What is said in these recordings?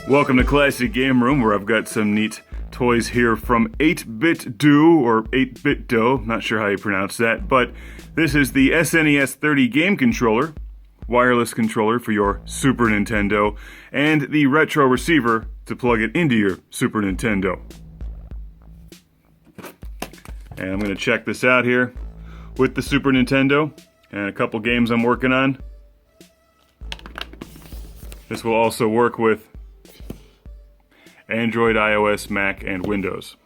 Welcome to Classic Game Room, where I've got some neat toys here from 8BITDO, or 8BITDO, not sure how you pronounce that, but this is the SNES30 game controller, wireless controller for your Super Nintendo, and the retro receiver to plug it into your Super Nintendo. And I'm going to check this out here with the Super Nintendo and a couple games I'm working on. This will also work with Android, iOS, Mac, and Windows.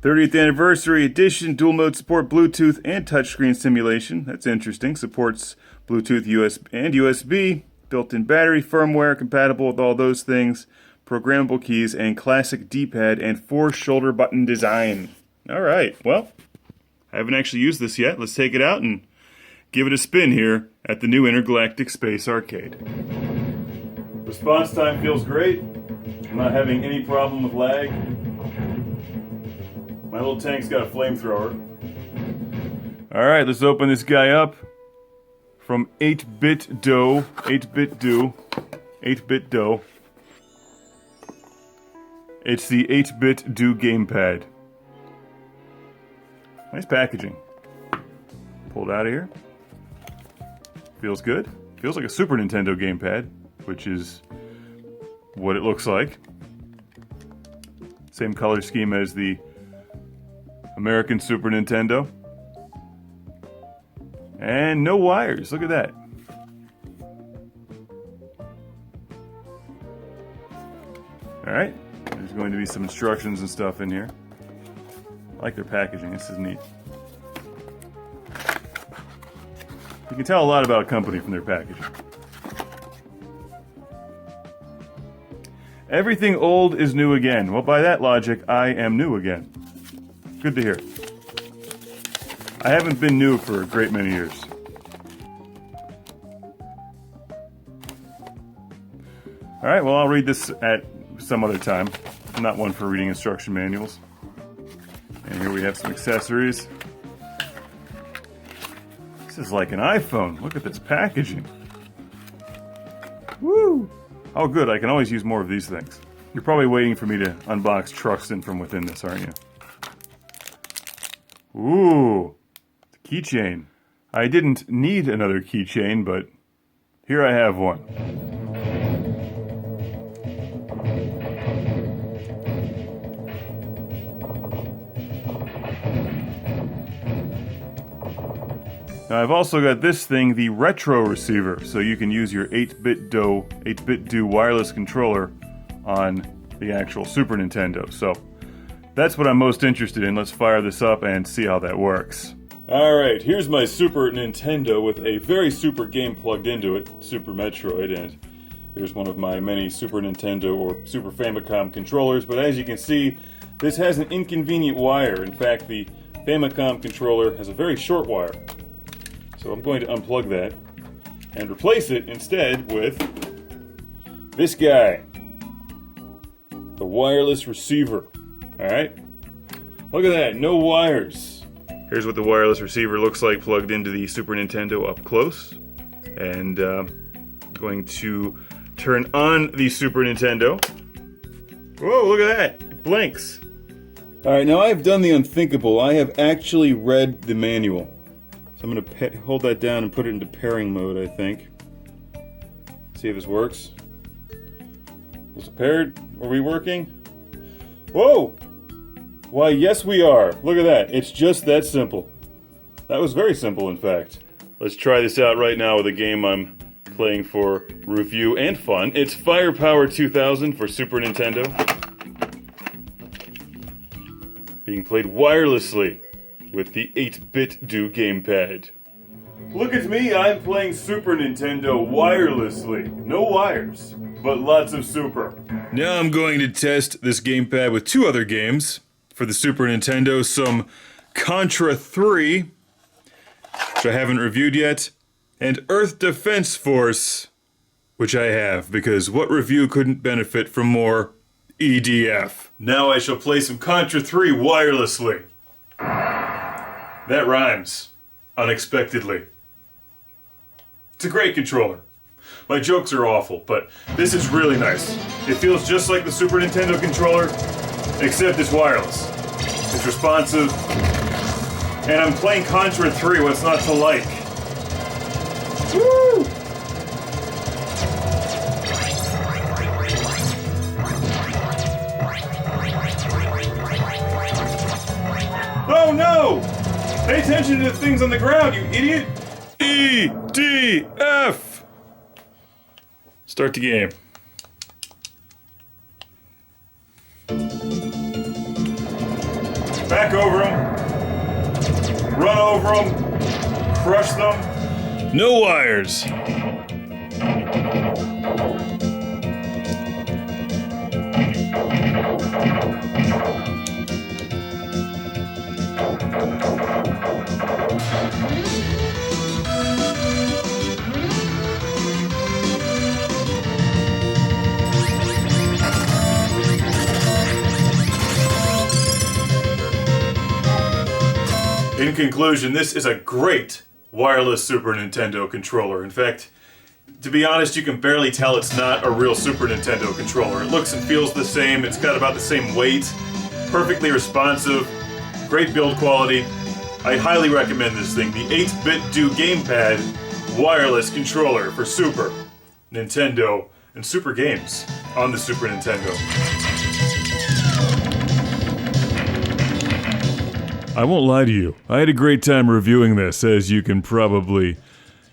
30th Anniversary Edition, dual mode support Bluetooth and touchscreen simulation. That's interesting. Supports Bluetooth and USB, built-in battery, firmware, compatible with all those things, programmable keys, and classic D-pad and 4-shoulder button design. Alright, well, I haven't actually used this yet. Let's take it out and give it a spin here at the new Intergalactic Space Arcade. Response time feels great. I'm not having any problem with lag. My little tank's got a flamethrower. Alright, let's open this guy up. From 8BITDO. 8BITDO. It's the 8BITDO Gamepad. Nice packaging. Pulled out of here. Feels good. Feels like a Super Nintendo gamepad, which is what it looks like. Same color scheme as the American Super Nintendo. And no wires. Look at that. Alright. There's going to be some instructions and stuff in here. I like their packaging. This is neat. You can tell a lot about a company from their packaging. Everything old is new again. Well, by that logic, I am new again. Good to hear. I haven't been new for a great many years. Alright, well, I'll read this at some other time. I'm not one for reading instruction manuals. And here we have some accessories. This is like an iPhone. Look at this packaging. Woo! Oh good, I can always use more of these things. You're probably waiting for me to unbox Truxton from within this, aren't you? Ooh! The keychain. I didn't need another keychain, but here I have one. Now I've also got this thing, the retro receiver, so you can use your 8BITDO wireless controller on the actual Super Nintendo. So that's what I'm most interested in. Let's fire this up and see how that works. Alright, here's my Super Nintendo with a very super game plugged into it, Super Metroid, and here's one of my many Super Nintendo or Super Famicom controllers, but as you can see, this has an inconvenient wire. In fact, the Famicom controller has a very short wire. So I'm going to unplug that and replace it instead with this guy, the wireless receiver. Alright, look at that, no wires. Here's what the wireless receiver looks like plugged into the Super Nintendo up close. And going to turn on the Super Nintendo. Whoa, look at that, it blinks. Alright, now I've done the unthinkable. I have actually read the manual. So I'm going to hold that down and put it into pairing mode, I think. See if this works. Was it paired? Are we working? Whoa! Why, yes we are. Look at that. It's just that simple. That was very simple, in fact. Let's try this out right now with a game I'm playing for review and fun. It's Firepower 2000 for Super Nintendo. Being played wirelessly with the 8BITDO gamepad. Look at me, I'm playing Super Nintendo wirelessly. No wires, but lots of super. Now I'm going to test this gamepad with two other games for the Super Nintendo. Some Contra 3, which I haven't reviewed yet, and Earth Defense Force, which I have, because what review couldn't benefit from more EDF? Now I shall play some Contra 3 wirelessly. That rhymes. Unexpectedly. It's a great controller. My jokes are awful, but this is really nice. It feels just like the Super Nintendo controller, except it's wireless. It's responsive, and I'm playing Contra 3, what's not to like? Woo! Oh no! Pay attention to the things on the ground, you idiot! E, D, F! Start the game. Back over them. Run over them. Crush them. No wires. In conclusion, this is a great wireless Super Nintendo controller. In fact, to be honest, you can barely tell it's not a real Super Nintendo controller. It looks and feels the same, it's got about the same weight, perfectly responsive, great build quality. I highly recommend this thing, the 8BITDO Gamepad wireless controller for Super Nintendo and Super games on the Super Nintendo. I won't lie to you, I had a great time reviewing this, as you can probably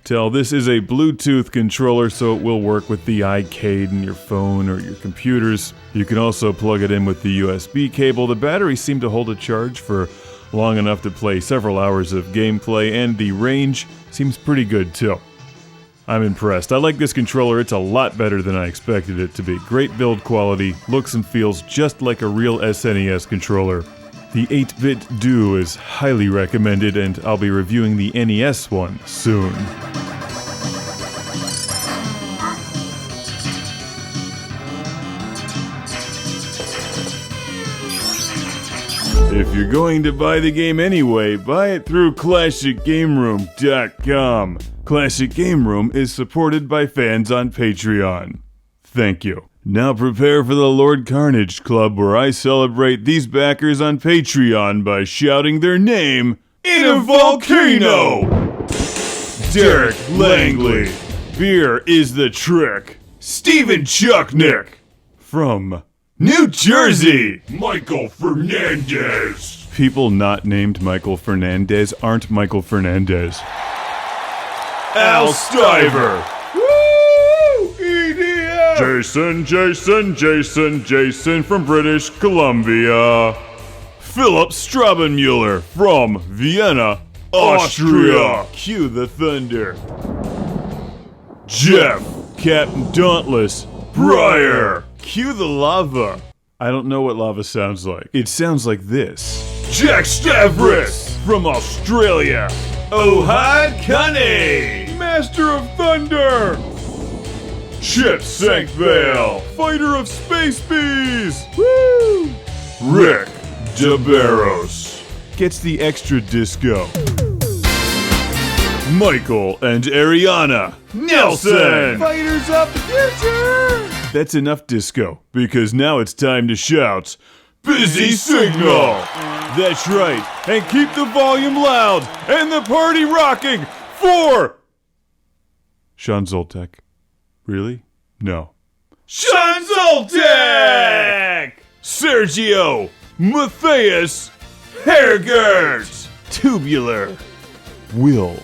tell. This is a Bluetooth controller, so it will work with the iCade in your phone or your computers. You can also plug it in with the USB cable. The batteries seem to hold a charge for long enough to play several hours of gameplay, and the range seems pretty good too. I'm impressed. I like this controller. It's a lot better than I expected it to be. Great build quality, looks and feels just like a real SNES controller. The 8BITDO is highly recommended, and I'll be reviewing the NES one soon. If you're going to buy the game anyway, buy it through ClassicGameRoom.com. Classic Game Room is supported by fans on Patreon. Thank you. Now prepare for the Lord Carnage Club, where I celebrate these backers on Patreon by shouting their name in a volcano! Derek Langley. Beer is the trick. Stephen Chucknick. From New Jersey. Michael Fernandez. People not named Michael Fernandez aren't Michael Fernandez. Al Stiver. Jason from British Columbia. Philip Strabenmuller from Vienna, Austria. Cue the thunder. Jeff, Captain Dauntless, Briar. Cue the lava. I don't know what lava sounds like. It sounds like this. Jack Stavris from Australia. Ohad Kane, Master of Thunder. Chip Sankvale, Fighter of Space Bees! Woo! Rick DeBarros gets the extra disco. Michael and Ariana Nelson! Fighters of the future! That's enough disco, because now it's time to shout, Busy Signal! That's right, and keep the volume loud and the party rocking for Sean Zoltek. Really? No. Sean Zoltek! Sergio Matthias Hergert! Tubular. Will.